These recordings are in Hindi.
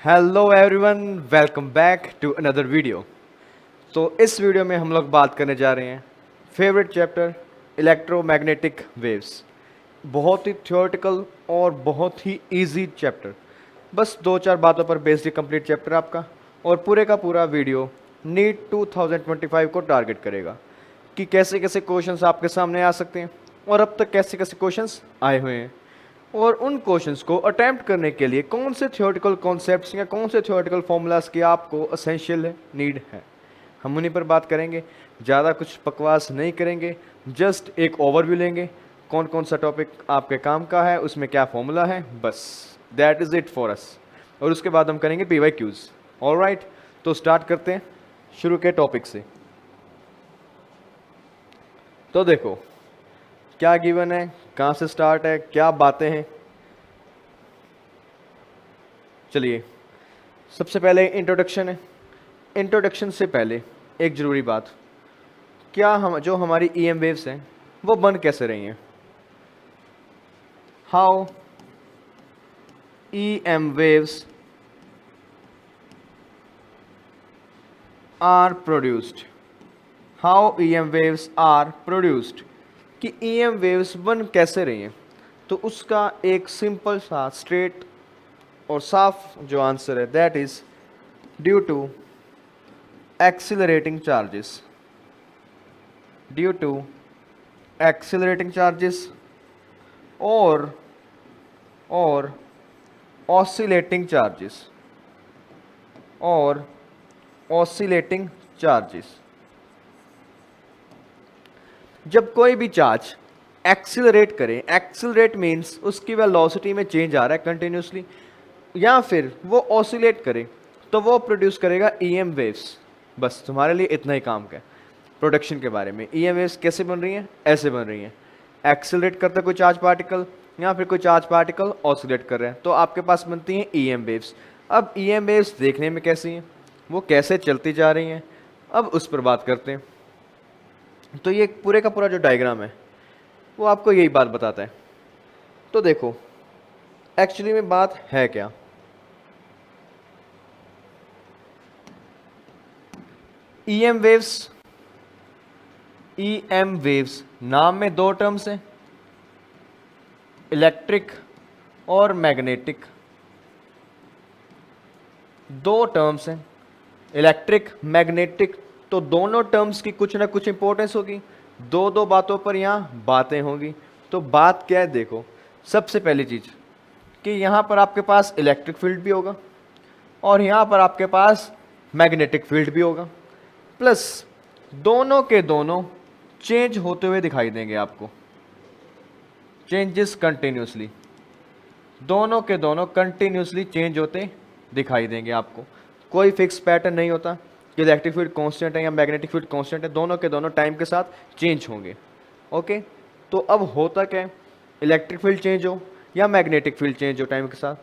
Hello everyone, welcome back to another video. तो इस वीडियो में हम लोग बात करने जा रहे हैं फेवरेट चैप्टर इलेक्ट्रोमैग्नेटिक वेव्स। बहुत ही थ्योरेटिकल और बहुत ही इजी चैप्टर। बस दो चार बातों पर बेस्ड ये कंप्लीट चैप्टर आपका, और पूरे का पूरा वीडियो नीट 2025 को टारगेट करेगा कि कैसे कैसे क्वेश्चंस आपके सामने आ सकते हैं और अब तक कैसे कैसे क्वेश्चंस आए हुए हैं, और उन क्वेश्चंस को अटेम्प्ट करने के लिए कौन से थ्योरेटिकल कॉन्सेप्ट्स या कौन से थ्योरेटिकल फॉर्मूलाज की आपको असेंशियल नीड है। हम उन्हीं पर बात करेंगे, ज़्यादा कुछ बकवास नहीं करेंगे। जस्ट एक ओवरव्यू लेंगे, कौन कौन सा टॉपिक आपके काम का है, उसमें क्या फॉर्मूला है, बस that is it for us. और उसके बाद हम करेंगे PYQs। ऑलराइट, तो स्टार्ट करते हैं शुरू के टॉपिक से। तो देखो क्या गिवन है, कहाँ से स्टार्ट है, क्या बातें हैं। चलिए, सबसे पहले इंट्रोडक्शन है। इंट्रोडक्शन से पहले एक ज़रूरी बात, क्या हम जो हमारी EM वेव्स हैं वो बन कैसे रही हैं। How EM waves are produced. How EM waves are produced, कि EM वेव्स बन कैसे रही हैं। तो उसका एक सिंपल सा स्ट्रेट और साफ जो आंसर है, that is due to accelerating charges. Due to accelerating charges और ऑसिलेटिंग चार्जेस और ऑसिलेटिंग चार्जेस। जब कोई भी चार्ज एक्सिलरेट करे, एक्सिलरेट मीन्स उसकी वेलोसिटी में चेंज आ रहा है कंटिन्यूसली, या फिर वो ऑसिलेट करे, तो वो प्रोड्यूस करेगा EM वेव्स। बस तुम्हारे लिए इतना ही काम का है प्रोडक्शन के बारे में। EM वेव्स कैसे बन रही हैं, ऐसे बन रही हैं। एक्सिलरेट करता है कोई चार्ज पार्टिकल, या फिर कोई चार्ज पार्टिकल ऑसिलेट कर रहे हैं, तो आपके पास बनती हैं EM वेव्स। अब EM वेव्स देखने में कैसी हैं, वो कैसे चलती जा रही हैं, अब उस पर बात करते हैं। तो ये पूरे का पूरा जो डायग्राम है वो आपको यही बात बताता है। तो देखो एक्चुअली में बात है क्या। EM वेव्स, EM वेव्स नाम में दो टर्म्स हैं, इलेक्ट्रिक और मैग्नेटिक। दो टर्म्स हैं, इलेक्ट्रिक मैग्नेटिक। तो दोनों टर्म्स की कुछ ना कुछ इंपॉर्टेंस होगी, दो दो बातों पर यहाँ बातें होंगी। तो बात क्या है, देखो सबसे पहली चीज कि यहाँ पर आपके पास इलेक्ट्रिक फील्ड भी होगा और यहाँ पर आपके पास मैग्नेटिक फील्ड भी होगा, प्लस दोनों के दोनों चेंज होते हुए दिखाई देंगे आपको, चेंजेस कंटिन्यूसली। दोनों के दोनों कंटिन्यूसली चेंज होते दिखाई देंगे आपको। कोई फिक्स पैटर्न नहीं होता कि इलेक्ट्रिक फील्ड कांस्टेंट है या मैग्नेटिक फील्ड कांस्टेंट है, दोनों के दोनों टाइम के साथ चेंज होंगे। ओके, तो अब होता क्या है, इलेक्ट्रिक फील्ड चेंज हो या मैग्नेटिक फील्ड चेंज हो टाइम के साथ,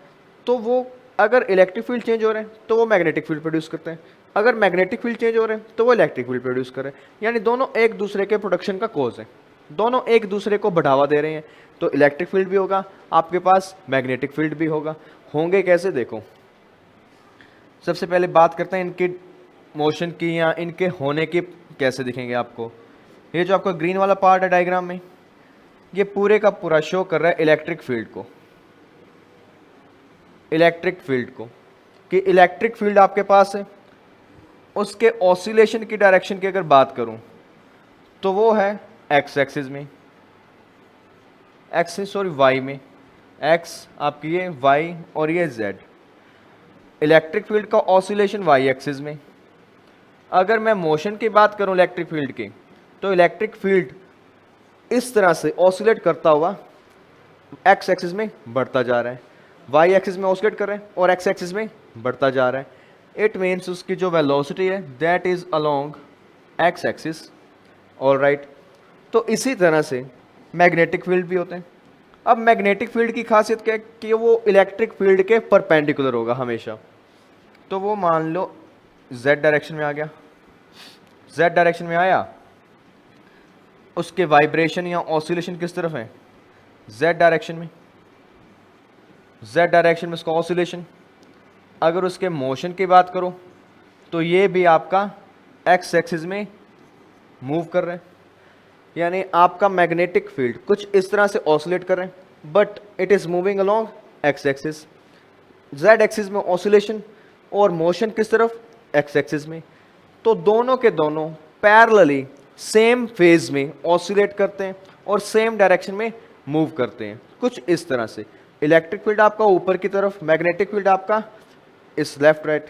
तो वो अगर इलेक्ट्रिक फील्ड चेंज हो रहे हैं तो वो मैग्नेटिक फील्ड प्रोड्यूस करते हैं, अगर मैग्नेटिक फील्ड चेंज हो रहे हैं तो वो इलेक्ट्रिक फील्ड प्रोड्यूस कर रहे हैं। यानी दोनों एक दूसरे के प्रोडक्शन का कोज है, दोनों एक दूसरे को बढ़ावा दे रहे हैं। तो इलेक्ट्रिक फील्ड भी होगा आपके पास, मैग्नेटिक फील्ड भी होगा। होंगे कैसे, देखो सबसे पहले बात करते हैं इनके मोशन की या इनके होने की कैसे दिखेंगे आपको। ये जो आपका ग्रीन वाला पार्ट है डायग्राम में, ये पूरे का पूरा शो कर रहा है इलेक्ट्रिक फील्ड को। इलेक्ट्रिक फील्ड को, कि इलेक्ट्रिक फील्ड आपके पास है, उसके ऑसिलेशन की डायरेक्शन की अगर बात करूं तो वो है एक्स एक्सिस में, एक्सिस सॉरी वाई में, एक्स आपकी ये वाई और ये जेड। इलेक्ट्रिक फील्ड का ऑसिलेशन वाई एक्सिस में। अगर मैं मोशन की बात करूं इलेक्ट्रिक फील्ड की, तो इलेक्ट्रिक फील्ड इस तरह से ऑसिलेट करता हुआ एक्स एक्सिस में बढ़ता जा रहा है, वाई एक्सिस में ऑसिलेट कर रहे हैं और एक्स एक्सिस में बढ़ता जा रहा है। इट मीन्स उसकी जो वेलोसिटी है that is along x axis. All right, तो इसी तरह से मैग्नेटिक फील्ड भी होते हैं। अब मैग्नेटिक फील्ड की खासियत क्या है कि वो इलेक्ट्रिक फील्ड के परपेंडिकुलर होगा हमेशा। तो वो मान लो z डायरेक्शन में आ गया, z डायरेक्शन में आया, उसके वाइब्रेशन या ऑसिलेशन किस तरफ है, z डायरेक्शन में, z डायरेक्शन में उसका ऑसिलेशन। अगर उसके मोशन की बात करो तो ये भी आपका एक्स एक्सिस में मूव कर रहे हैं, यानी आपका मैग्नेटिक फील्ड कुछ इस तरह से ऑसिलेट कर रहे हैं, but it is moving along x axis. Z axis में ऑसिलेशन और मोशन किस तरफ, एक्स एक्सिस में। तो दोनों के दोनों पैरेलली सेम फेज में ऑसिलेट करते हैं और सेम डायरेक्शन में मूव करते हैं, कुछ इस तरह से। इलेक्ट्रिक फील्ड आपका ऊपर की तरफ, मैग्नेटिक फील्ड आपका इस लेफ्ट राइट,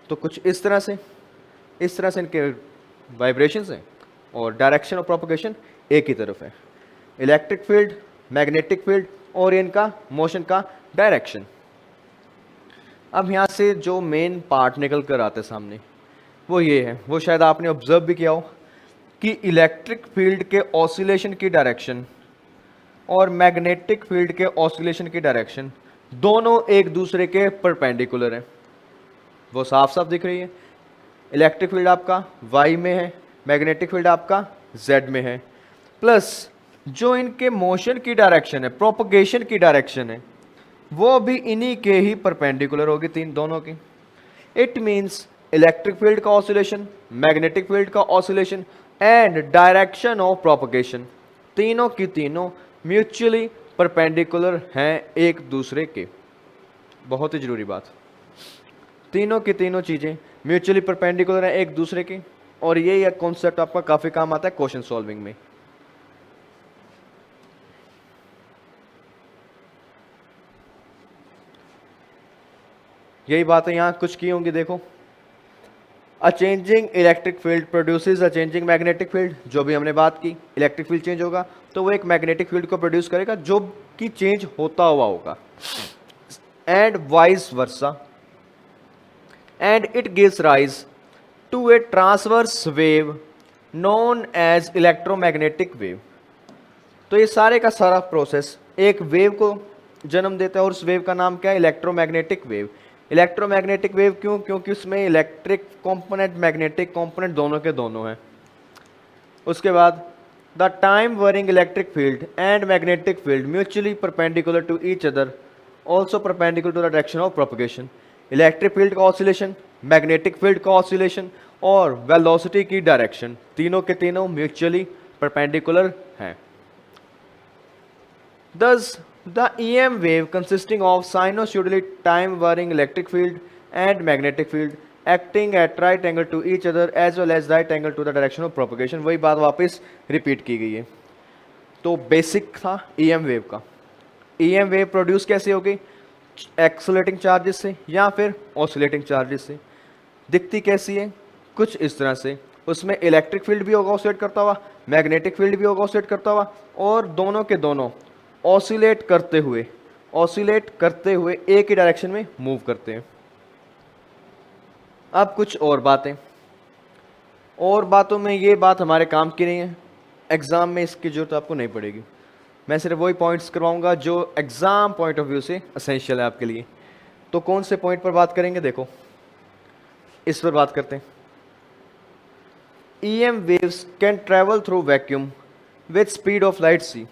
तो कुछ इस तरह से इनके वाइब्रेशंस हैं और डायरेक्शन ऑफ प्रोपगेशन एक ही तरफ है। इलेक्ट्रिक फील्ड, मैग्नेटिक फील्ड और इनका मोशन का डायरेक्शन। अब यहाँ से जो मेन पार्ट निकल कर आते सामने वो ये है, वो शायद आपने ऑब्जर्व भी किया हो कि इलेक्ट्रिक फील्ड के ऑसिलेशन की डायरेक्शन और मैग्नेटिक फील्ड के ऑसिलेशन की डायरेक्शन दोनों एक दूसरे के परपेंडिकुलर हैं। वो साफ साफ दिख रही है। इलेक्ट्रिक फील्ड आपका y में है, मैग्नेटिक फील्ड आपका z में है, प्लस जो इनके मोशन की डायरेक्शन है, प्रोपगेशन की डायरेक्शन है, वो भी इन्हीं के ही परपेंडिकुलर होगी, तीन दोनों की। इट मींस इलेक्ट्रिक फील्ड का ऑसिलेशन, मैग्नेटिक फील्ड का oscillation and direction of propagation, तीनों की तीनों म्यूचुअली परपेंडिकुलर हैं एक दूसरे के। बहुत ही जरूरी बात, तीनों की तीनों चीजें म्यूचुअली परपेंडिकुलर हैं एक दूसरे की, और ये कॉन्सेप्ट आपका काफी काम आता है क्वेश्चन सॉल्विंग में। यही बातें यहां कुछ की होंगी, देखो। अ चेंजिंग इलेक्ट्रिक फील्ड प्रोड्यूसेस अ चेंजिंग मैग्नेटिक फील्ड, जो भी हमने बात की, इलेक्ट्रिक फील्ड चेंज होगा तो वो एक मैग्नेटिक फील्ड को प्रोड्यूस करेगा जो कि चेंज होता हुआ होगा, and vice versa, and it gives rise to a transverse wave known as electromagnetic wave. तो ये सारे का सारा प्रोसेस एक वेव को जन्म देता है, और उस वेव का नाम क्या है, इलेक्ट्रोमैग्नेटिक वेव। इलेक्ट्रोमैग्नेटिक वेव क्यों, क्योंकि उसमें इलेक्ट्रिक कंपोनेंट, मैग्नेटिक कंपोनेंट दोनों के दोनों हैं। उसके बाद the time varying electric field and magnetic field mutually perpendicular to each other, also perpendicular to the direction of propagation. Electric field का ऑसिलेशन, मैग्नेटिक फील्ड का ऑसिलेशन और वेलोसिटी की डायरेक्शन, तीनों के तीनों म्यूचुअली परपेंडिकुलर हैं। Thus, the EM wave consisting of sinusoidally time-varying electric field and magnetic field acting at right angle to each other as well as right angle to the direction of propagation, वही बात वापस रिपीट की गई है। तो बेसिक था EM वेव का। EM वेव प्रोड्यूस कैसे होगी, एक्सलेटिंग चार्जेस से या फिर ऑसिलेटिंग चार्जेस से। दिखती कैसी है, कुछ इस तरह से। उसमें इलेक्ट्रिक फील्ड भी होगा ऑसिलेट करता हुआ, मैग्नेटिक फील्ड भी होगा ऑसिलेट करता हुआ, और दोनों के दोनों ऑसिलेट करते हुए एक ही डायरेक्शन में मूव करते हैं। अब कुछ और बातें, और बातों में ये बात हमारे काम की नहीं है, एग्जाम में इसकी जरूरत आपको नहीं पड़ेगी। मैं सिर्फ वही पॉइंट्स करवाऊंगा जो एग्जाम पॉइंट ऑफ व्यू से असेंशियल है आपके लिए। तो कौन से पॉइंट पर बात करेंगे, देखो इस पर बात करते हैं। EM waves can travel through vacuum with speed of light c।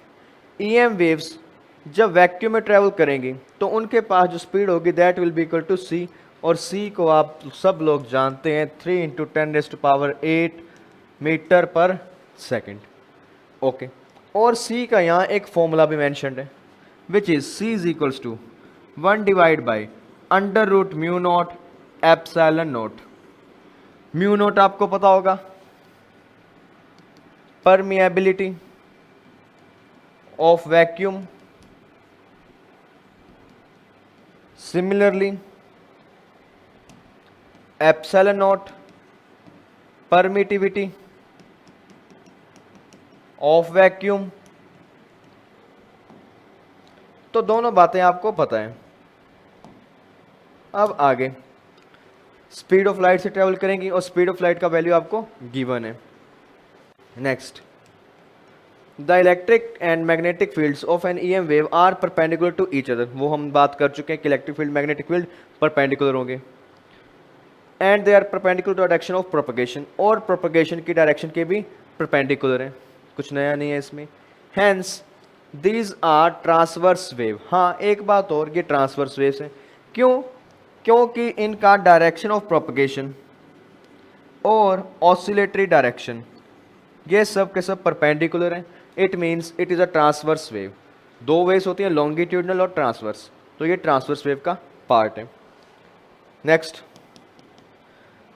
EM waves जब वैक्यूम में ट्रैवल करेंगी तो उनके पास जो स्पीड होगी that will be equal to c, और c को आप सब लोग जानते हैं 3 × 10⁸ मीटर पर सेकेंड। ओके, और c का यहाँ एक फॉर्मूला भी मैंशनड है, which is c is equals to 1/√μ0 ε0। Mu naught आपको पता होगा, permeability of vacuum. Similarly epsilon naught permittivity of vacuum. तो दोनों बातें आपको पता है। अब आगे स्पीड ऑफ लाइट से ट्रेवल करेंगी और स्पीड ऑफ लाइट का वैल्यू आपको गिवन है। Next, the electric and magnetic fields of an EM wave are perpendicular to each other. वो हम बात कर चुके हैं कि electric field, magnetic field perpendicular होंगे, and they are perpendicular to direction of propagation, और प्रोपगेशन की डायरेक्शन के भी परपेंडिकुलर हैं, कुछ नया नहीं है इसमें। Hence these are transverse wave. हाँ, एक बात और, ये ट्रांसवर्स वेव्स हैं। क्यों? क्योंकि इनका डायरेक्शन ऑफ प्रोपगेशन और ऑसिलेटरी डायरेक्शन ये सब के सब परपेंडिकुलर हैं। It means it is a transverse wave. दो वेव्स होती हैं, लॉन्गिट्यूडनल और ट्रांसवर्स, तो ये ट्रांसवर्स वेव का पार्ट है। Next,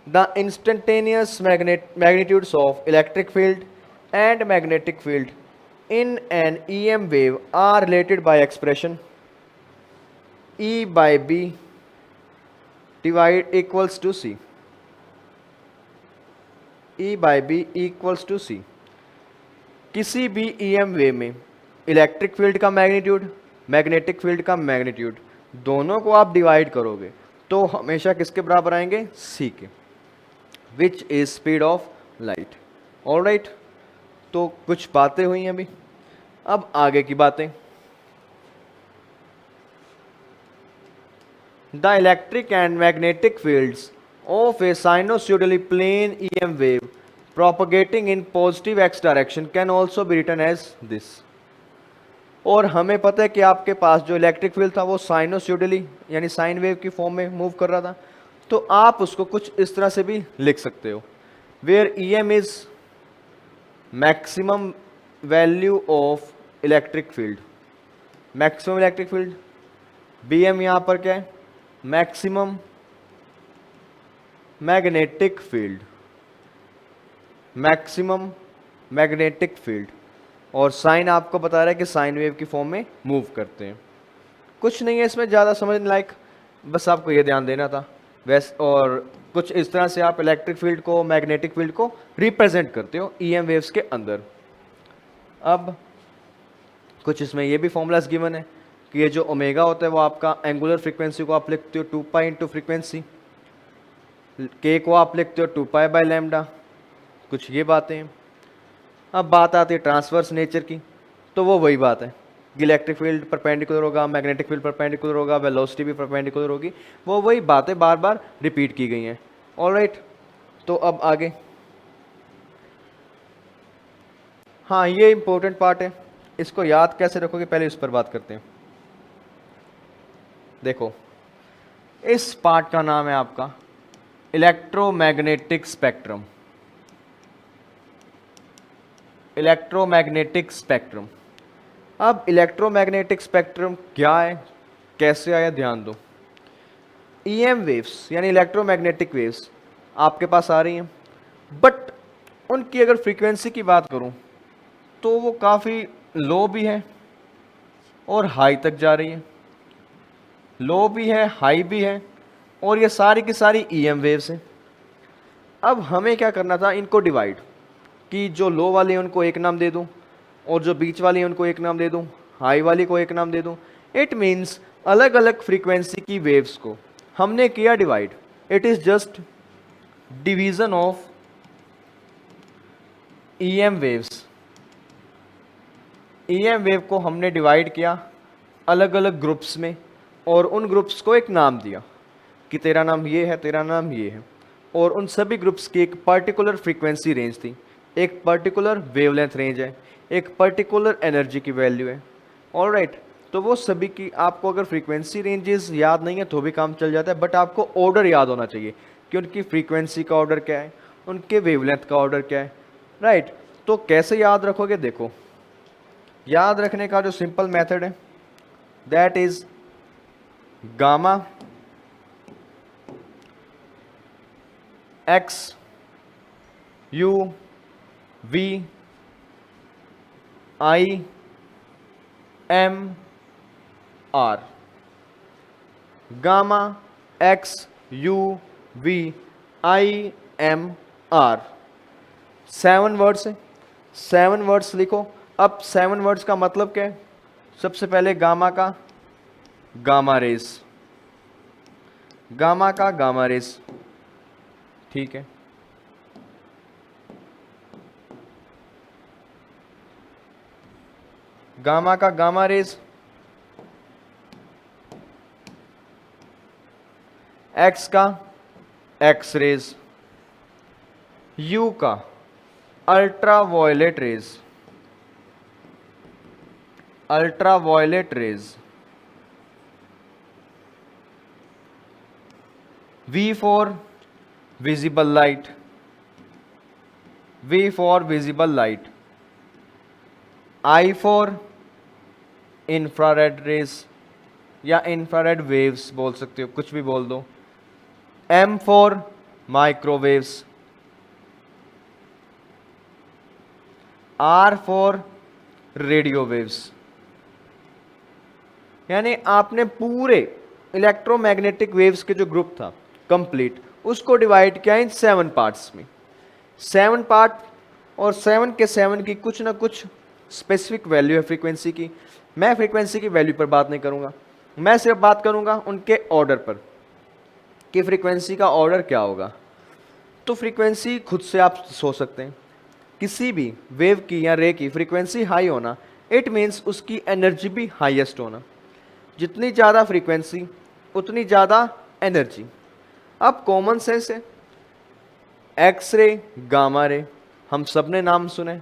the instantaneous magnitudes of electric field and magnetic field in an EM wave are related by expression E by B divide equals to C. E by B equals to C. किसी भी EM वेव में इलेक्ट्रिक फील्ड का मैग्नीट्यूड, मैग्नेटिक फील्ड का मैग्नीट्यूड, दोनों को आप डिवाइड करोगे तो हमेशा किसके बराबर आएंगे? C के, which is speed of light. Alright, तो कुछ बातें हुई हैं अभी, अब आगे की बातें। The electric and magnetic fields of a sinusoidally plane EM wave propagating in positive x direction can also be written as this। और हमें पता है कि आपके पास जो इलेक्ट्रिक फील्ड था वो साइनोसॉइडली यानी साइन वेव की फॉर्म में मूव कर रहा था, तो आप उसको कुछ इस तरह से भी लिख सकते हो, where EM is maximum value of electric field, maximum electric field, BM यहाँ पर क्या है? Maximum magnetic field, maximum magnetic field, और साइन आपको बता रहा है कि साइन वेव की फॉर्म में मूव करते हैं। कुछ नहीं है इसमें ज़्यादा समझने लायक, बस आपको ये ध्यान देना था वैसे। और कुछ इस तरह से आप इलेक्ट्रिक फील्ड को, मैग्नेटिक फील्ड को रिप्रेजेंट करते हो EM वेव्स के अंदर। अब कुछ इसमें ये भी फॉर्मूलाज गिवन है कि ये जो ओमेगा होता है वो आपका एंगुलर फ्रीक्वेंसी को आप लिखते हो 2π इंटू फ्रीक्वेंसी, K को आप लिखते हो 2π/λ, कुछ ये बातें हैं। अब बात आती है ट्रांसवर्स नेचर की, तो वो वही बात है कि इलेक्ट्रिक फील्ड परपेंडिकुलर होगा, मैग्नेटिक फील्ड परपेंडिकुलर होगा, वेलोसिटी भी परपेंडिकुलर होगी, वो वही बातें बार बार रिपीट की गई हैं। ऑलराइट, तो अब आगे, हाँ ये इंपॉर्टेंट पार्ट है, इसको याद कैसे रखोगे पहले इस पर बात करते हैं। देखो, इस पार्ट का नाम है आपका इलेक्ट्रोमैग्नेटिक स्पेक्ट्रम। Electromagnetic spectrum. अब इलेक्ट्रोमैग्नेटिक स्पेक्ट्रम क्या है, कैसे आया, ध्यान दो। EM वेव्स यानी इलेक्ट्रोमैग्नेटिक वेव्स आपके पास आ रही हैं, बट उनकी अगर फ्रीक्वेंसी की बात करूं तो वो काफ़ी लो भी है और हाई तक जा रही है, लो भी है, हाई भी है, और ये सारी की सारी EM वेव्स हैं। अब हमें क्या करना था, इनको डिवाइड, कि जो लो वाली है उनको एक नाम दे दूं, और जो बीच वाली है उनको एक नाम दे दूं, हाई वाली को एक नाम दे दूं। इट मीन्स अलग अलग फ्रीक्वेंसी की वेव्स को हमने किया divide. It is just division of EM waves. EM wave को हमने डिवाइड किया अलग अलग ग्रुप्स में, और उन ग्रुप्स को एक नाम दिया कि तेरा नाम ये है, तेरा नाम ये है, और उन सभी ग्रुप्स की एक पर्टिकुलर फ्रीक्वेंसी रेंज थी, एक पर्टिकुलर वेवलेंथ रेंज है, एक पर्टिकुलर एनर्जी की वैल्यू है। ऑलराइट, तो वो सभी की आपको अगर फ्रीक्वेंसी रेंजेस याद नहीं है तो भी काम चल जाता है, बट आपको ऑर्डर याद होना चाहिए कि उनकी फ्रीक्वेंसी का ऑर्डर क्या है, उनके वेवलेंथ का ऑर्डर क्या है। राइट, तो कैसे याद रखोगे? देखो, याद रखने का जो सिंपल मेथड है that is gamma X U V I M R. Gamma X U V I M R 7 words है, 7 वर्ड्स लिखो। अब 7 वर्ड्स का मतलब क्या है? सबसे पहले गामा का गामा रेस, गामा का गामा रेस, ठीक है। गामा का गामा रेज, एक्स का एक्स रेज, यू का ultraviolet rays, ultraviolet rays, V for visible light, V for visible light, I for infrared rays या इंफ्रारेड वेव्स बोल सकते हो, कुछ भी बोल दो। M for microwaves, R for radio waves. यानी आपने पूरे इलेक्ट्रोमैग्नेटिक वेव्स के जो ग्रुप था कंप्लीट, उसको डिवाइड किया इन 7 पार्ट्स में। 7 पार्ट और 7 के 7 की कुछ ना कुछ स्पेसिफिक वैल्यू है फ्रीक्वेंसी की। मैं फ्रीक्वेंसी की वैल्यू पर बात नहीं करूंगा, मैं सिर्फ बात करूंगा उनके ऑर्डर पर कि फ्रीक्वेंसी का ऑर्डर क्या होगा। तो फ्रीक्वेंसी खुद से आप सोच सकते हैं, किसी भी वेव की या रे की फ्रीक्वेंसी हाई होना, इट मीन्स उसकी एनर्जी भी हाईएस्ट होना। जितनी ज़्यादा फ्रीक्वेंसी उतनी ज़्यादा एनर्जी। अब कॉमन सेंस है, एक्सरे, गामा रे हम सब ने नाम सुने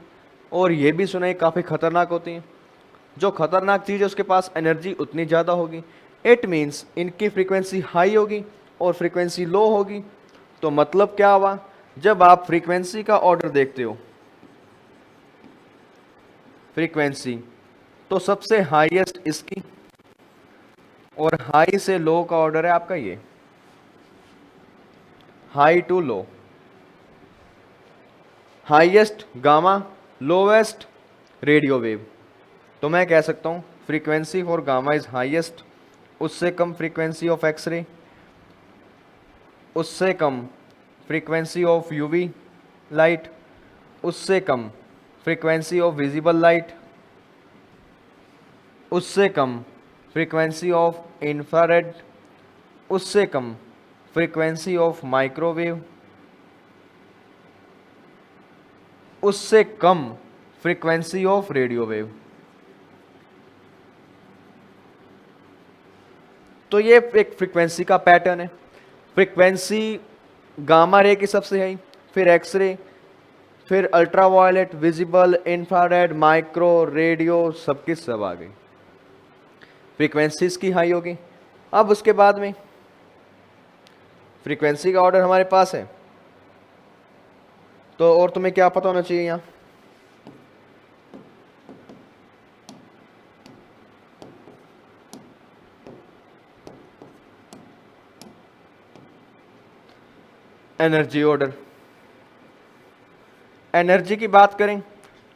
और ये भी सुने काफ़ी खतरनाक होती हैं। जो खतरनाक चीज़ है उसके पास एनर्जी उतनी ज़्यादा होगी। इट मीन्स इनकी फ्रीक्वेंसी हाई होगी और फ्रीक्वेंसी लो होगी। तो मतलब क्या हुआ, जब आप फ्रीक्वेंसी का ऑर्डर देखते हो फ्रीक्वेंसी, तो सबसे हाईएस्ट इसकी और हाई से लो का ऑर्डर है आपका ये, high to low. Highest gamma, lowest radio wave. तो मैं कह सकता हूं frequency for gamma is highest, उससे कम फ्रीक्वेंसी ऑफ एक्सरे, उससे कम फ्रीक्वेंसी ऑफ यूवी लाइट, उससे कम फ्रीक्वेंसी ऑफ विजिबल लाइट, उससे कम फ्रीक्वेंसी ऑफ इंफ्रारेड, उससे कम फ्रीक्वेंसी ऑफ माइक्रोवेव, उससे कम फ्रीक्वेंसी ऑफ रेडियो वेव। तो ये एक फ्रीक्वेंसी का पैटर्न है। फ्रीक्वेंसी गामा रे की सबसे हाई, फिर एक्सरे, फिर ultraviolet, visible, infrared, micro, radio, सबकी सब आ गई। फ्रीक्वेंसीज की हाई होगी। अब उसके बाद में फ्रीक्वेंसी का ऑर्डर हमारे पास है, तो और तुम्हें क्या पता होना चाहिए यहां, एनर्जी ऑर्डर। एनर्जी की बात करें,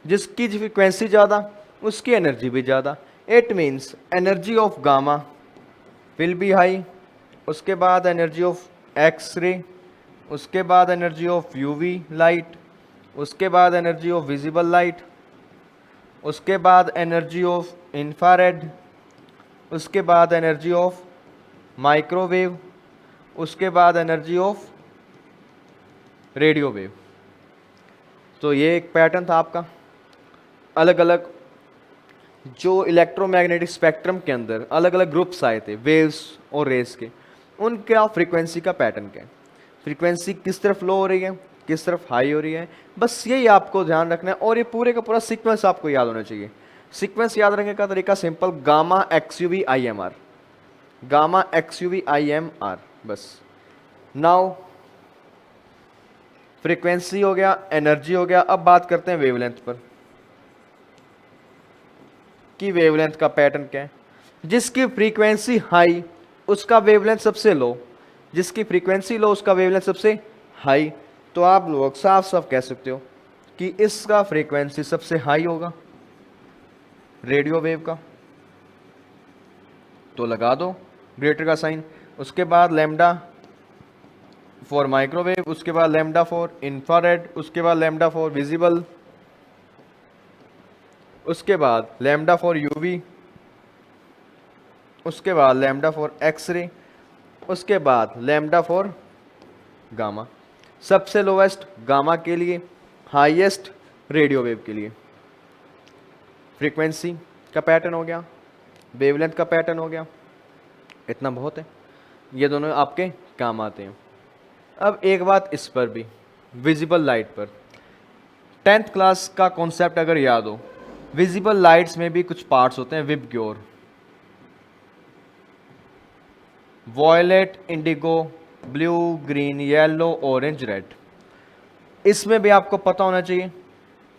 जिसकी फ्रीक्वेंसी ज़्यादा उसकी एनर्जी भी ज़्यादा। It means energy of gamma will be high, उसके बाद एनर्जी ऑफ एक्स रे, उसके बाद एनर्जी ऑफ यूवी लाइट, उसके बाद एनर्जी ऑफ विजिबल लाइट, उसके बाद एनर्जी ऑफ इंफ्रारेड, उसके बाद एनर्जी ऑफ माइक्रोवेव, उसके बाद एनर्जी ऑफ रेडियो वेव। तो ये एक पैटर्न था आपका। अलग अलग जो इलेक्ट्रोमैग्नेटिक स्पेक्ट्रम के अंदर अलग अलग ग्रुप्स आए थे वेव्स और रेस के, उनका फ्रीक्वेंसी का पैटर्न क्या है, फ्रीक्वेंसी किस तरफ लो हो रही है, किस तरफ हाई हो रही है, बस यही आपको ध्यान रखना है। और ये पूरे का पूरा सीक्वेंस आपको याद होना चाहिए। सीक्वेंस याद रखने का तरीका simple, gamma X U V I M R, gamma X U V I M R, बस। नाउ फ्रीक्वेंसी हो गया, एनर्जी हो गया। अब बात करते हैं वेवलेंथ पर कि वेवलेंथ का पैटर्न क्या है। जिसकी फ्रीक्वेंसी हाई उसका वेवलेंथ सबसे लो, जिसकी फ्रीक्वेंसी लो उसका वेवलेंथ सबसे हाई। तो आप लोग साफ साफ कह सकते हो कि इसका फ्रीक्वेंसी सबसे हाई होगा रेडियो वेव का, तो लगा दो ग्रेटर का साइन। उसके बाद लैम्डा फॉर माइक्रोवेव, उसके बाद लैम्डा फॉर इंफ्रारेड, उसके बाद लैम्डा फॉर विजिबल, उसके बाद लैम्डा फॉर यूवी, उसके बाद लैम्डा फॉर एक्सरे, उसके बाद लैम्डा फॉर गामा। सबसे लोवेस्ट गामा के लिए, हाईएस्ट रेडियो वेव के लिए। फ्रीक्वेंसी का पैटर्न हो गया, वेवलेंथ का पैटर्न हो गया, इतना बहुत है, ये दोनों आपके काम आते हैं। अब एक बात इस पर भी, विजिबल लाइट पर 10th क्लास का कॉन्सेप्ट अगर याद हो, विजिबल लाइट्स में भी कुछ पार्ट्स होते हैं, vibgyor, violet, indigo, blue, green, yellow, orange, red. इसमें भी आपको पता होना चाहिए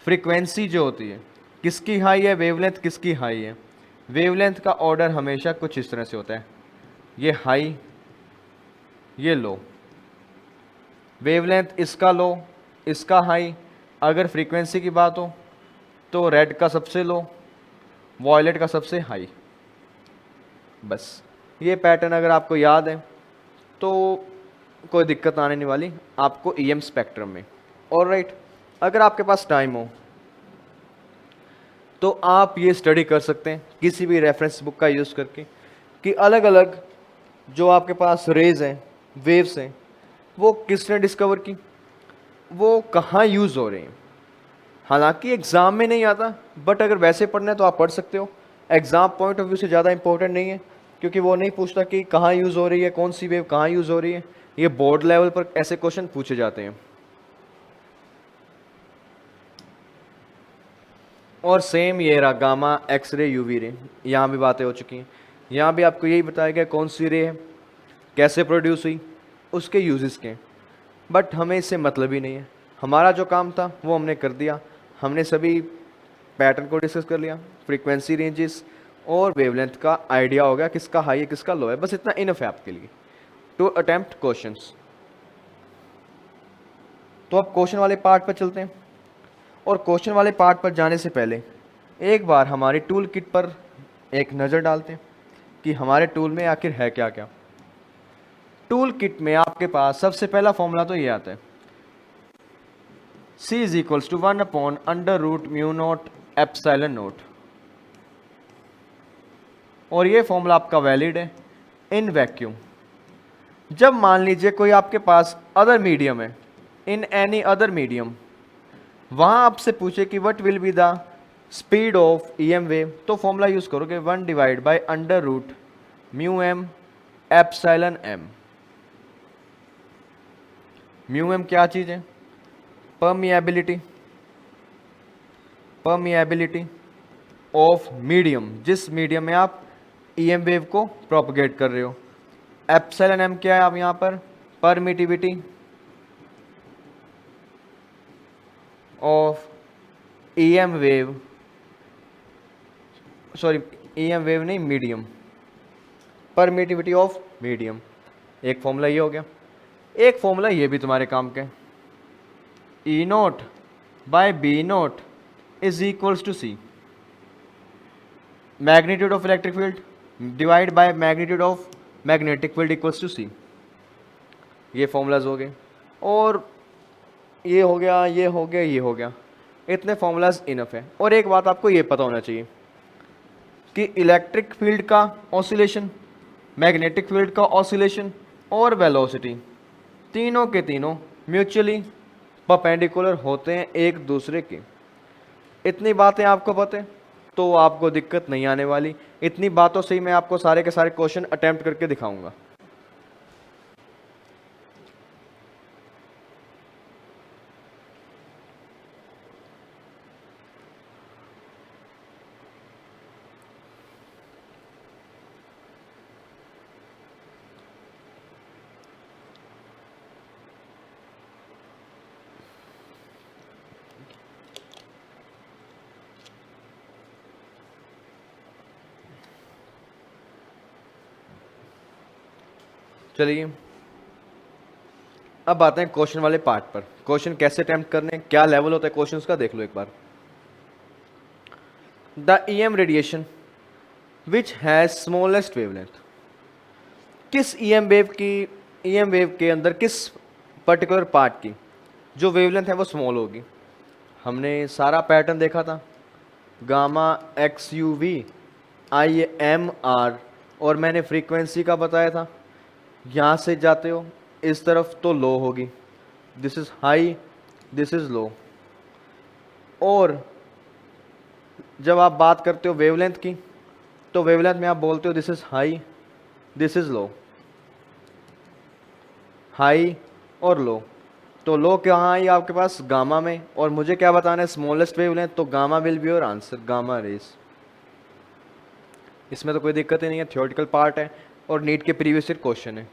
फ्रीक्वेंसी जो होती है किसकी हाई है, वेवलेंथ किसकी हाई है। वेवलेंथ का ऑर्डर हमेशा कुछ इस तरह से होता है, ये हाई, ये लो। वेवलेंथ इसका लो, इसका हाई। अगर फ्रीक्वेंसी की बात हो तो रेड का सबसे लो, वॉयलेट का सबसे हाई। बस ये पैटर्न अगर आपको याद है तो कोई दिक्कत आने नहीं वाली आपको ईएम स्पेक्ट्रम में। ऑलराइट, अगर आपके पास टाइम हो तो आप ये स्टडी कर सकते हैं किसी भी रेफरेंस बुक का यूज़ करके कि अलग अलग जो आपके पास रेज हैं, वेव्स हैं, वो किसने डिस्कवर की, वो कहाँ यूज़ हो रहे हैं। हालांकि एग्ज़ाम में नहीं आता, बट अगर वैसे पढ़ना है तो आप पढ़ सकते हो। एग्ज़ाम पॉइंट ऑफ व्यू से ज़्यादा इंपॉर्टेंट नहीं है, क्योंकि वो नहीं पूछता कि कहाँ यूज़ हो रही है, कौन सी वेव कहाँ यूज़ हो रही है। ये बोर्ड लेवल पर ऐसे क्वेश्चन पूछे जाते हैं। और सेम ये रहा गामा, एक्सरे, यूवी रे, यहाँ भी बातें हो चुकी हैं। यहाँ भी आपको यही बताया गया कौन सी रे है, कैसे प्रोड्यूस हुई, उसके यूजेस के। बट हमें इससे मतलब ही नहीं है, हमारा जो काम था वो हमने कर दिया। हमने सभी पैटर्न को डिस्कस कर लिया, फ्रीक्वेंसी रेंजेस और वेवलेंथ का आइडिया हो गया किसका हाई है किसका लो है। बस इतना इनफ है आपके लिए टू अटेम्प्ट क्वेश्चंस। तो अब क्वेश्चन वाले पार्ट पर चलते हैं। और क्वेश्चन वाले पार्ट पर जाने से पहले एक बार हमारी टूल किट पर एक नज़र डालते हैं कि हमारे टूल में आखिर है क्या क्या। टूल किट में आपके पास सबसे पहला फॉर्मूला तो ये आता है, C is equals to 1/√μ0 epsilon naught. और ये फॉर्मूला आपका वैलिड है इन वैक्यूम। जब मान लीजिए कोई आपके पास अदर मीडियम है, इन एनी अदर मीडियम, वहां आपसे पूछे कि what will be the speed of EM wave, तो फॉर्मूला यूज करोगे 1/√μm एप्सिलॉन m। म्यू क्या चीज है, परमिएबिलिटी, परमिएबिलिटी ऑफ मीडियम, जिस मीडियम में आप ईएम वेव को प्रोपगेट कर रहे हो। एप्सिलॉन m क्या है आप यहाँ पर, permittivity of EM wave, sorry EM wave नहीं, मीडियम, परमिटिविटी ऑफ मीडियम। एक फॉर्मूला ये हो गया। एक फॉर्मूला ये भी तुम्हारे काम का है, E0/B0 is equals to C, magnitude of electric field divide by magnitude of magnetic field equals to C। ये फॉर्मूलाज हो गए। और ये हो गया, ये हो गया, ये हो गया। इतने फॉर्मूलाज इनफ है। और एक बात आपको ये पता होना चाहिए कि इलेक्ट्रिक फील्ड का ऑसिलेशन, मैग्नेटिक फील्ड का ऑसिलेशन और वेलोसिटी, तीनों के तीनों म्यूचुअली परपेंडिकुलर होते हैं एक दूसरे के। इतनी बातें आपको पता है तो आपको दिक्कत नहीं आने वाली। इतनी बातों से ही मैं आपको सारे के सारे क्वेश्चन अटेम्प्ट करके दिखाऊंगा। चलिए अब आते हैं क्वेश्चन वाले पार्ट पर। क्वेश्चन कैसे अटेम्प्ट करने, क्या लेवल होता है क्वेश्चंस का, देख लो एक बार। The EM radiation which has smallest wavelength, किस ईएम वेव के अंदर किस पर्टिकुलर पार्ट की जो वेवलेंथ है वो स्मॉल होगी। हमने सारा पैटर्न देखा था, gamma, X U V, I M R, और मैंने फ्रीक्वेंसी का बताया था। यहाँ से जाते हो इस तरफ तो लो होगी, this is high, this is low. और जब आप बात करते हो वेवलेंथ की तो वेवलेंथ में आप बोलते हो this is high, this is low, high और लो। तो लो कहाँ आई आपके पास, गामा में। और मुझे क्या बताना है, स्मॉलेस्ट वेवलेंथ, तो gamma will be your answer, gamma rays. इसमें तो कोई दिक्कत ही नहीं है, थ्योरेटिकल पार्ट है और नीट के प्रीवियस ईयर क्वेश्चन है।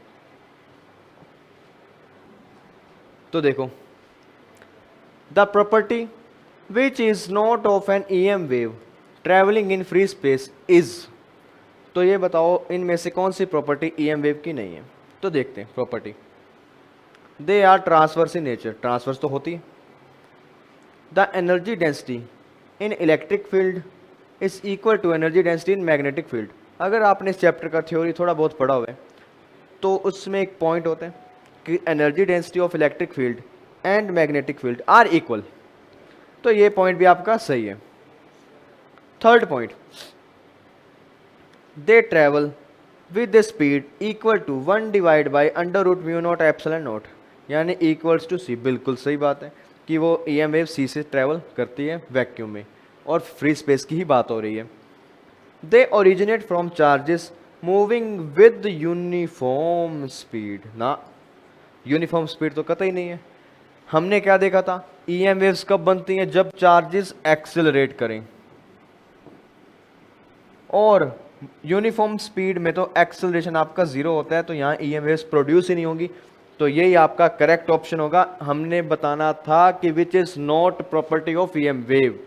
तो देखो, the property which is not of an EM wave travelling in free space is, तो ये बताओ इनमें से कौन सी प्रॉपर्टी EM वेव की नहीं है। तो देखते हैं property. They are transverse in nature, transverse तो होती है। The energy density in electric field is equal to energy density in magnetic field. अगर आपने इस चैप्टर का थ्योरी थोड़ा बहुत पढ़ा हुआ है तो उसमें एक पॉइंट होता है कि energy density of electric field and magnetic field are equal, तो ये पॉइंट भी आपका सही है। Third point, they travel with the speed equal to 1 divide by under root mu not epsilon not, यानी इक्वल्स टू सी। बिल्कुल सही बात है कि वो EM वेव सी से ट्रेवल करती है वैक्यूम में, और फ्री स्पेस की ही बात हो रही है। They originate from charges moving with uniform speed, ना यूनिफॉर्म स्पीड तो कतई नहीं है। हमने क्या देखा था, EM वेव्स कब बनती हैं, जब चार्जेस एक्सेलरेट करें, और यूनिफॉर्म स्पीड में तो एक्सेलरेशन आपका जीरो होता है, तो यहाँ EM वेव्स प्रोड्यूस ही नहीं होंगी। तो यही आपका करेक्ट ऑप्शन होगा। हमने बताना था कि विच is not property of EM wave,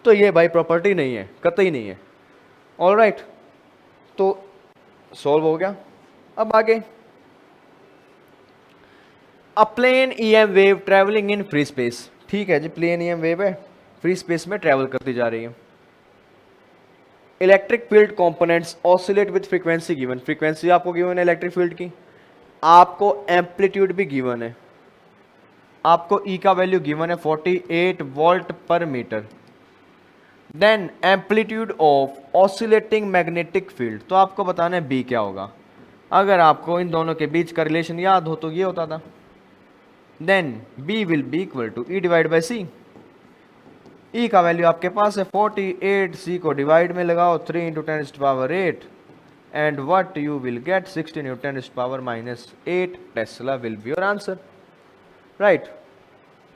तो ये भाई प्रॉपर्टी नहीं है, कतई नहीं है। ऑलराइट, तो सॉल्व हो गया। अब आगे, a plane EM wave travelling in free space, ठीक है जी, प्लेन EM वेव है, फ्री स्पेस में ट्रेवल करती जा रही है। Electric field components oscillate with frequency given, frequency आपको गिवन है इलेक्ट्रिक फील्ड की, आपको एम्पलीट्यूड भी गिवन है, आपको E का वैल्यू गिवन है 48 volt per metre. Then amplitude of oscillating magnetic field, तो आपको बताना है B क्या होगा। अगर आपको इन दोनों के बीच का रिलेशन याद हो तो ये होता था, then B will be equal to E divide by C। E का वैल्यू आपके पास है 48, C को डिवाइड में लगाओ 3 into 10⁻8 and what you will get 16 into 10⁻8 Tesla will be your answer, right.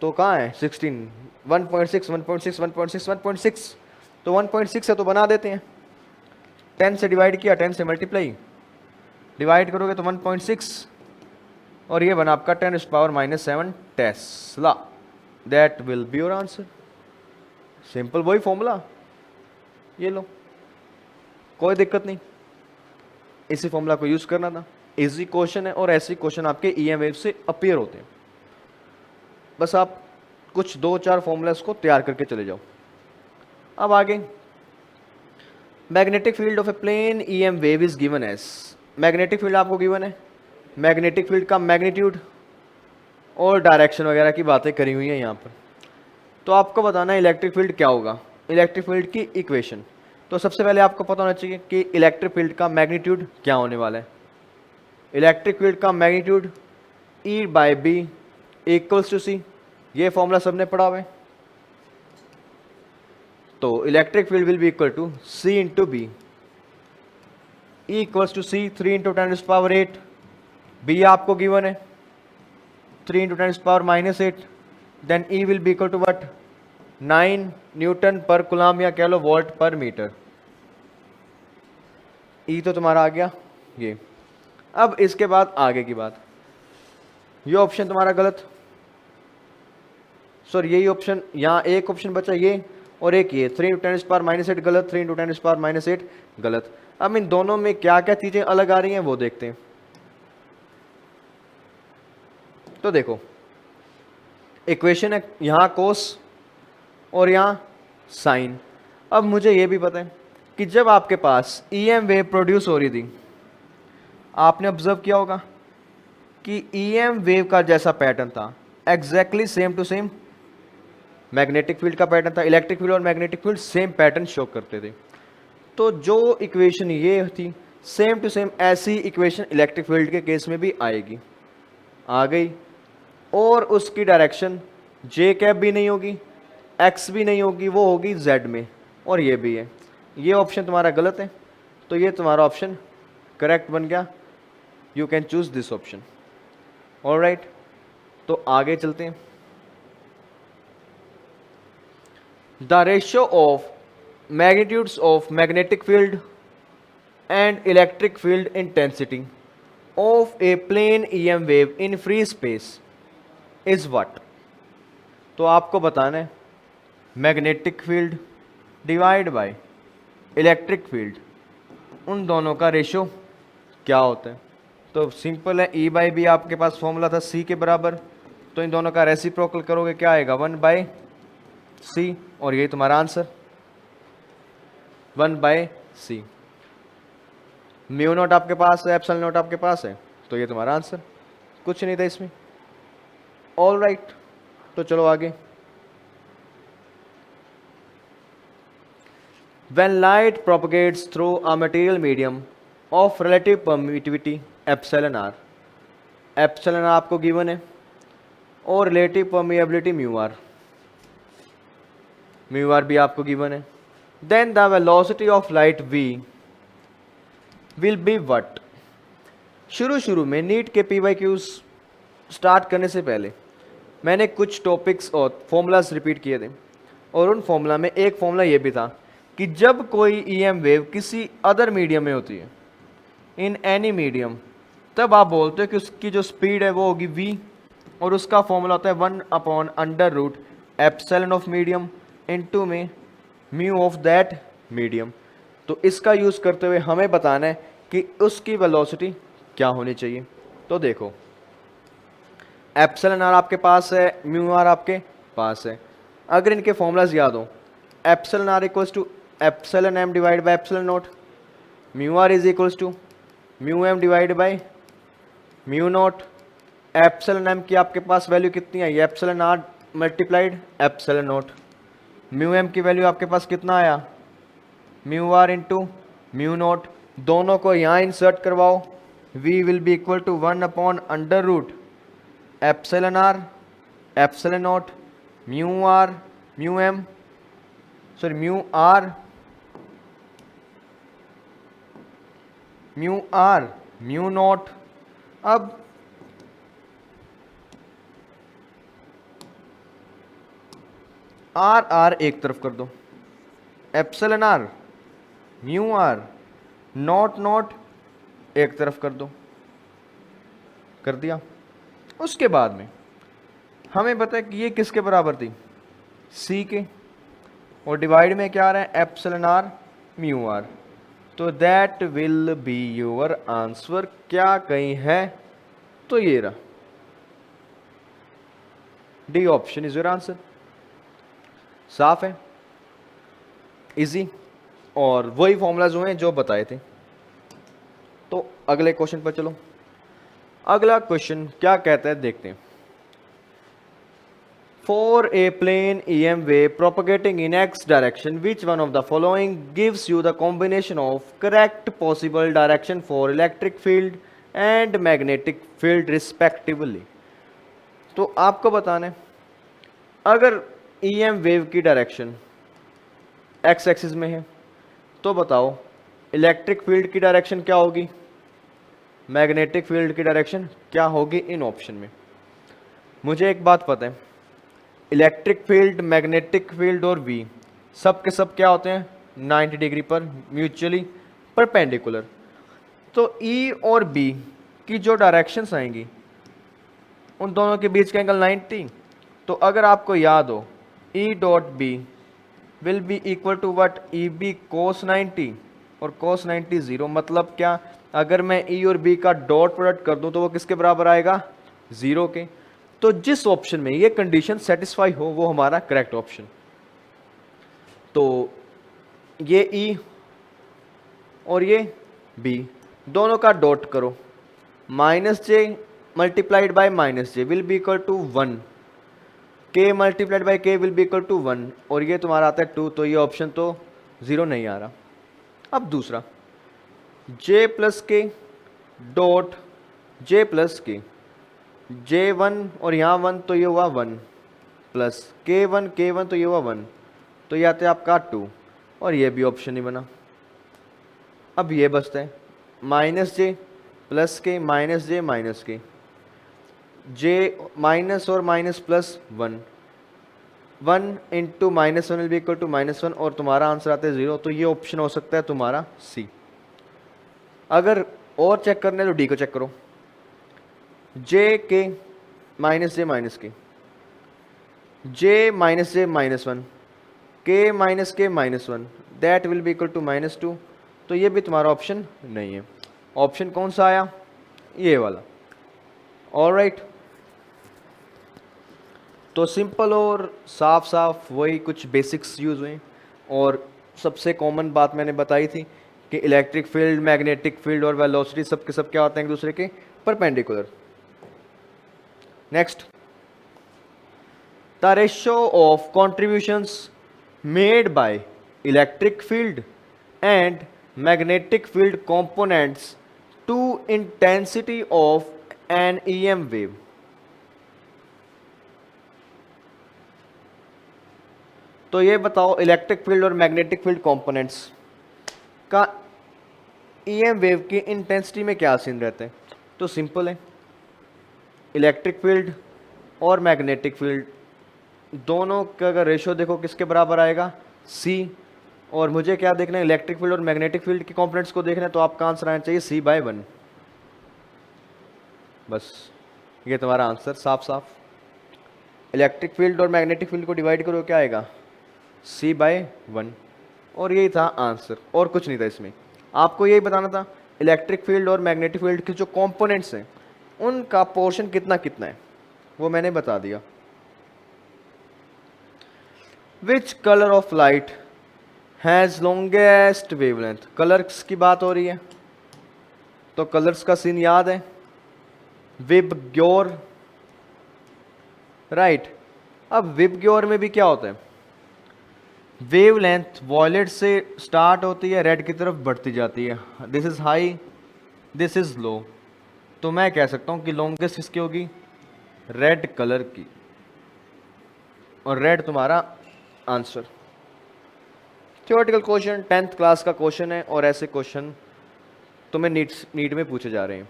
तो कहाँ है 16, 1.6 1.6 1.6 1.6, तो 1.6 है तो बना देते हैं, 10 से डिवाइड किया, 10 से मल्टीप्लाई, डिवाइड करोगे तो 1.6, और ये बना आपका 10⁻7 Tesla, that will be your answer. Simple वही फॉर्मूला, ये लो, कोई दिक्कत नहीं, इसी फॉर्मूला को यूज करना था। इजी क्वेश्चन है और ऐसे क्वेश्चन आपके EM वेव से अपीयर होते हैं, बस आप कुछ 2-4 फॉर्मूलास को तैयार करके चले जाओ। अब आगे, magnetic field of a plane EM wave is given as, magnetic field आपको गिवन है, मैग्नेटिक फील्ड का मैग्नीट्यूड और डायरेक्शन वगैरह की बातें करी हुई हैं यहाँ पर। तो आपको बताना है इलेक्ट्रिक फील्ड क्या होगा, इलेक्ट्रिक फील्ड की इक्वेशन। तो सबसे पहले आपको पता होना चाहिए कि इलेक्ट्रिक फील्ड का मैग्नीट्यूड क्या होने वाला है। इलेक्ट्रिक फील्ड का magnitude E by B equals to C, ये फॉर्मूला सबने पढ़ा हुआ है। तो electric field will be equal to C into B, E equals to C 3 into 10⁻8, B आपको गिवन है 3 into 10⁻8, then E will be equal to what 9 newton per coulomb, या कह लो वोल्ट पर मीटर। E तो तुम्हारा आ गया ये। अब इसके बाद आगे की बात, ये ऑप्शन तुम्हारा गलत, सॉरी यही ऑप्शन, यहाँ एक ऑप्शन बचा ये और एक ये, 3 इंटू 10⁻8 गलत, 3 इंटू 10⁻8 गलत। अब इन दोनों में क्या क्या चीजें अलग आ रही हैं वो देखते हैं। तो देखो, इक्वेशन है यहाँ कोस और यहाँ साइन। अब मुझे ये भी पता है कि जब आपके पास EM वेव प्रोड्यूस हो रही थी, आपने ऑब्जर्व किया होगा कि EM वेव का जैसा पैटर्न था exactly same to same magnetic field का पैटर्न था। इलेक्ट्रिक फील्ड और magnetic field same pattern show करते थे। तो जो इक्वेशन ये थी सेम टू सेम, ऐसी इक्वेशन इलेक्ट्रिक फील्ड के केस में भी आएगी, आ गई। और उसकी डायरेक्शन J कैप भी नहीं होगी, X भी नहीं होगी, वो होगी Z में, और ये भी है। ये ऑप्शन तुम्हारा गलत है, तो ये तुम्हारा ऑप्शन करेक्ट बन गया। You can choose this option. Alright, तो आगे चलते हैं। The ratio of magnitudes of magnetic field and electric field intensity of a plane EM wave in free space is what, तो आपको बताना है magnetic field divide by electric field, उन दोनों का रेशो क्या होता है। तो सिंपल है, ई बाई बी आपके पास फॉर्मूला था सी के बराबर, तो इन दोनों का रेसिप्रोकल करोगे क्या आएगा 1/c, और यही तुम्हारा आंसर 1/c। म्यू नॉट आपके पास है, एप्सिलॉन नॉट आपके पास है, तो ये तुम्हारा आंसर, कुछ नहीं था इसमें। ऑल राइट, तो चलो आगे। When light propagates through a material medium of relative permittivity epsilon r, epsilon r आपको गिवन है, और रिलेटिव परमिएबिलिटी म्यू आर भी आपको गिवन है, then the velocity of light v will be what. शुरू में नीट के PYQs स्टार्ट करने से पहले मैंने कुछ टॉपिक्स और फॉर्मूलाज रिपीट किए थे, और उन फॉर्मूला में एक फॉर्मूला ये भी था कि जब कोई EM वेव किसी अदर मीडियम में होती है, इन एनी मीडियम, तब आप बोलते हो कि उसकी जो स्पीड है वो होगी v, और उसका फॉर्मूला होता है 1/√epsilon ऑफ मीडियम इनटू में म्यू ऑफ दैट मीडियम। तो इसका यूज़ करते हुए हमें बताना है कि उसकी वेलोसिटी क्या होनी चाहिए। तो देखो, एप्सिलॉन आर आपके पास है, म्यू आर आपके पास है। अगर इनके फॉर्मूलाज याद हो, epsilon r equals to epsilon m divide by epsilon naught, mu r is equals to mu m divide by mu not. Epsilon m की आपके पास वैल्यू कितनी आई, epsilon r multiplied epsilon naught. Mu m की वैल्यू आपके पास कितना आया, mu r into mu naught. दोनों को यहाँ इंसर्ट करवाओ, v will be equal to 1/√epsilon r epsilon naught mu are mu m, sorry mu R mu not. अब आर एक तरफ कर दो, epsilon R mu R not एक तरफ कर दो, कर दिया। उसके बाद में हमें पता है कि ये किसके बराबर थी, c के, और डिवाइड में क्या आ रहा है, एप्सिलॉन आर म्यू आर। तो that will be your answer. क्या कहीं है, तो ये रहा, D option is your answer. साफ है, इजी, और वही फॉर्मूलाज हुए हैं जो बताए थे। तो अगले क्वेश्चन पर चलो। अगला क्वेश्चन क्या कहता है, देखते हैं। For a plane EM wave propagating in x direction, which one of the following gives you the combination of correct possible direction for electric field and magnetic field respectively? तो आपको बताना है, अगर EM वेव की डायरेक्शन x एक्सिस में है, तो बताओ इलेक्ट्रिक फील्ड की डायरेक्शन क्या होगी, मैग्नेटिक फील्ड की डायरेक्शन क्या होगी इन ऑप्शन में। मुझे एक बात पता है, इलेक्ट्रिक फील्ड, मैग्नेटिक फील्ड और V सब के सब क्या होते हैं, 90 डिग्री पर म्यूचुअली परपेंडिकुलर। तो E और B की जो डायरेक्शंस आएंगी, उन दोनों के बीच का एंगल 90। तो अगर आपको याद हो, E dot B will be equal to what, EB cos 90, और cos 90 0। मतलब क्या, अगर मैं E और B का डॉट प्रोडक्ट कर दूं तो वो किसके बराबर आएगा, 0 के। तो जिस ऑप्शन में ये कंडीशन सेटिस्फाई हो वो हमारा करेक्ट ऑप्शन। तो ये E और ये B दोनों का डॉट करो, -j multiplied by -j will be equal to 1, k multiplied by k will be equal to 1, और ये तुम्हारा आता है 2, तो ये ऑप्शन तो 0 नहीं आ रहा। अब दूसरा, j प्लस के डॉट j प्लस के, J1 और यहाँ 1, तो ये हुआ 1 प्लस K1 तो ये हुआ 1, तो ये आते हैं आपका 2, और ये भी ऑप्शन नहीं बना। अब ये बचता है -j plus K -j j minus और minus plus 1 into -1 will be equal to -1, और तुम्हारा आंसर आता है 0। तो ये ऑप्शन हो सकता है तुम्हारा C। अगर और चेक करना है तो D को चेक करो, J के minus J minus K, J minus J minus one, K minus K minus one, that will be equal to -2। तो ये भी तुम्हारा ऑप्शन नहीं है। ऑप्शन कौन सा आया? ये वाला। ऑलराइट, तो सिंपल और साफ साफ वही कुछ बेसिक्स यूज हुए। और सबसे कॉमन बात मैंने बताई थी कि इलेक्ट्रिक फील्ड, मैग्नेटिक फील्ड और वेलोसिटी सब के सब क्या होते हैं? एक दूसरे के perpendicular. Next, the ratio of contributions made by electric field and magnetic field components to intensity of an EM wave। तो ये बताओ इलेक्ट्रिक फील्ड और मैग्नेटिक फील्ड कंपोनेंट्स का ईएम वेव की इंटेंसिटी में क्या सीन रहते हैं? तो सिंपल है, इलेक्ट्रिक फील्ड और मैग्नेटिक फील्ड दोनों का अगर रेशियो देखो किसके बराबर आएगा? सी। और मुझे क्या देखना है? इलेक्ट्रिक फील्ड और मैग्नेटिक फील्ड के कंपोनेंट्स को देखना है, तो आपका आंसर आना चाहिए C/1। बस ये तुम्हारा आंसर, साफ साफ। इलेक्ट्रिक फील्ड और मैग्नेटिक फील्ड को डिवाइड करो, क्या आएगा? C/1। और यही था आंसर, और कुछ नहीं था इसमें। आपको यही बताना था इलेक्ट्रिक फील्ड और मैग्नेटिक फील्ड के जो कंपोनेंट्स हैं उनका पोर्शन कितना कितना है, वो मैंने बता दिया। Which colour of light has longest wavelength? Colours की बात हो रही है, तो कलर्स का सीन याद है, विबग्योर, राइट। अब विबग्योर में भी क्या होता है? वेवलेंथ वॉयलेट से स्टार्ट होती है, रेड की तरफ बढ़ती जाती है। This is high, this is low. तो मैं कह सकता हूं कि लॉन्गेस्ट किसकी होगी? रेड कलर की। और रेड तुम्हारा answer. Theoretical question 10th class का क्वेश्चन है, और ऐसे क्वेश्चन तुम्हें नीट में पूछे जा रहे हैं।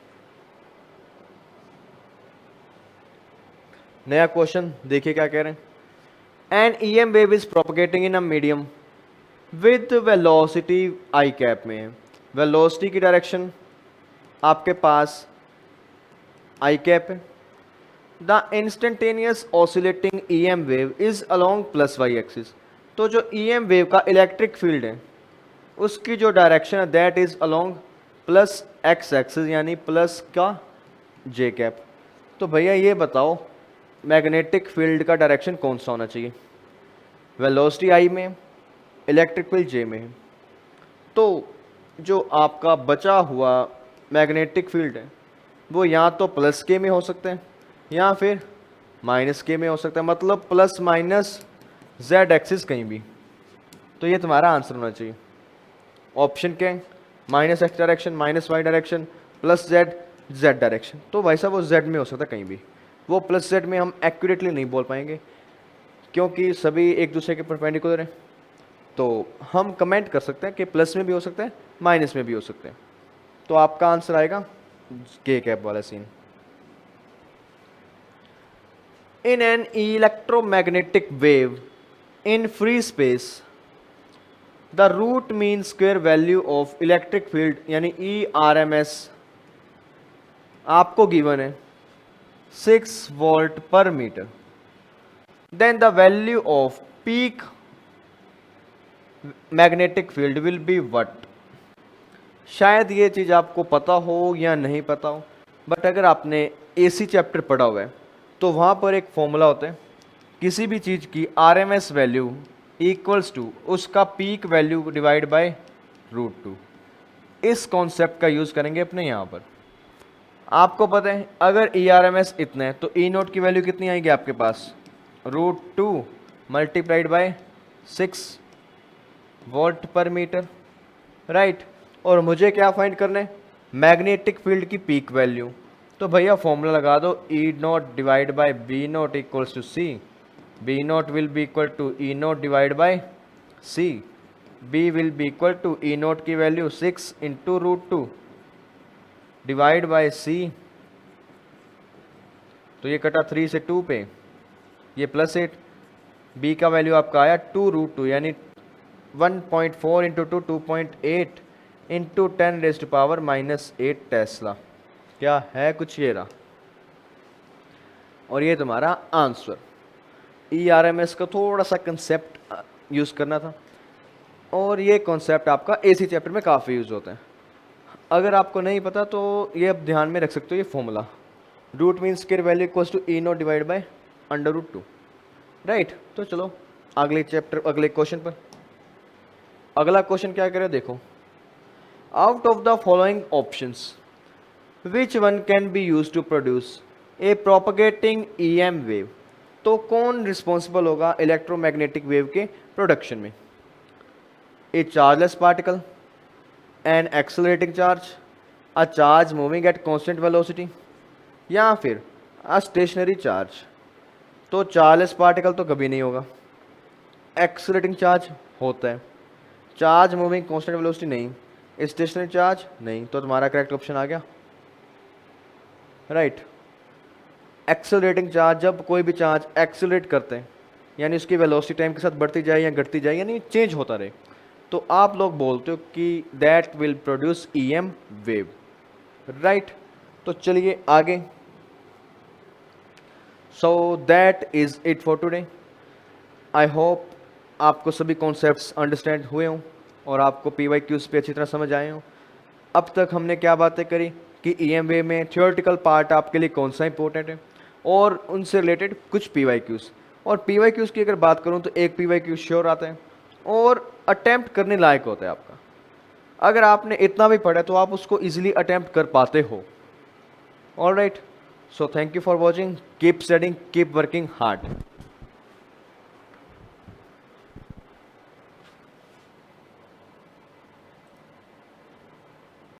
नया क्वेश्चन देखिए क्या कह रहे हैं। An EM wave is propagating in a medium with velocity I cap में है। वेलोसिटी की डायरेक्शन आपके पास आई कैप है। The instantaneous oscillating EM wave is along +y axis. तो जो EM वेव का इलेक्ट्रिक फील्ड है उसकी जो डायरेक्शन है that is along +x axis, यानी प्लस का j कैप। तो भैया ये बताओ मैग्नेटिक फील्ड का डायरेक्शन कौन सा होना चाहिए? वेलोसिटी आई में, इलेक्ट्रिक फील्ड जे में है। तो जो आपका बचा हुआ मैग्नेटिक फील्ड है वो या तो +k में हो सकता है या फिर -k में हो सकता है, मतलब प्लस माइनस z एक्सिस कहीं भी। तो ये तुम्हारा आंसर होना चाहिए। ऑप्शन क्या है? -x direction, -y direction, +z direction. तो भाई साहब वो z में हो सकता है कहीं भी। वो +z में हम एक्यूरेटली नहीं बोल पाएंगे क्योंकि सभी एक दूसरे के परपेंडिकुलर हैं। तो हम कमेंट कर सकते हैं कि प्लस में भी हो सकते हैं, माइनस में भी हो सकते हैं। तो आपका आंसर आएगा k कैप वाला scene. In an electromagnetic wave in free space the root mean square value of electric field यानी ERMS आपको गिवन है 6 volt per metre. Then the value of peak magnetic field will be what? शायद ये चीज़ आपको पता हो या नहीं पता हो, बट अगर आपने AC चैप्टर पढ़ा हुआ है तो वहाँ पर एक फॉर्मूला होता है, किसी भी चीज़ की RMS वैल्यू इक्वल्स टू उसका पीक वैल्यू डिवाइड बाय √2। इस कॉन्सेप्ट का यूज़ करेंगे अपने यहाँ पर। आपको पता है अगर ERMS इतना है तो E0 की वैल्यू कितनी आएगी आपके पास? √2 multiplied by 6 volt per metre, right. और मुझे क्या फाइंड करना है? मैग्नेटिक फील्ड की पीक वैल्यू। तो भैया फॉर्मूला लगा दो, E0 divide by B0 equals to C। B0 will be equal to E0 divide by C। B will be equal to E0 की value 6 into √2 divide by C। तो ये कटा 3 से 2 पे, ये +8। B का वैल्यू आपका आया 2√2 यानी 1.4 इंटू 2 2.8 इंटू 10⁻⁻⁸ टेस्ला। क्या है कुछ ये रहा। और ये तुम्हारा आंसर। ERMS का थोड़ा सा कंसेप्ट यूज़ करना था, और ये कॉन्सेप्ट आपका AC चैप्टर में काफ़ी यूज़ होता है। अगर आपको नहीं पता तो ये अब ध्यान में रख सकते हो, ये formula root mean square value equals to E0 divide by √2, right. तो चलो अगले चैप्टर, अगले क्वेश्चन पर। अगला क्वेश्चन क्या करे देखो, out of the following options which one can be use to produce a propagating EM wave. तो कौन रिस्पॉन्सिबल होगा इलेक्ट्रोमैग्नेटिक वेव के प्रोडक्शन में? A chargeless particle, an accelerating charge, a charge moving at constant velocity, या फिर अ स्टेशनरी चार्ज। तो चार्जलेस पार्टिकल तो कभी नहीं होगा, एक्सेलरेटिंग चार्ज होता है, चार्ज मूविंग कांस्टेंट वेलोसिटी नहीं, स्टेशनरी चार्ज नहीं। तो तुम्हारा करेक्ट ऑप्शन आ गया, राइट। एक्सेलरेटिंग चार्ज, जब कोई भी चार्ज एक्सेलरेट करते हैं यानी उसकी वेलोसिटी टाइम के साथ बढ़ती जाए या घटती जाए यानी चेंज होता रहे, तो आप लोग बोलते हो कि that will produce EM wave, right. तो चलिए आगे। So that is it for today. I hope आपको सभी कॉन्सेप्ट्स अंडरस्टैंड हुए हों और आपको PYQs पे अच्छी तरह समझ आए हों। अब तक हमने क्या बातें करी कि EM वेव में थियोरेटिकल पार्ट आपके लिए कौन सा इंपॉर्टेंट है और उनसे रिलेटेड कुछ PYQs। और PYQs की अगर बात करूं तो एक PYQ श्योर आता है और अटेम्प्ट करने लायक होता है आपका। अगर आपने इतना भी पढ़ा तो आप उसको इजीली अटेम्प्ट कर पाते हो। Alright, so thank you for watching, keep studying, keep working hard.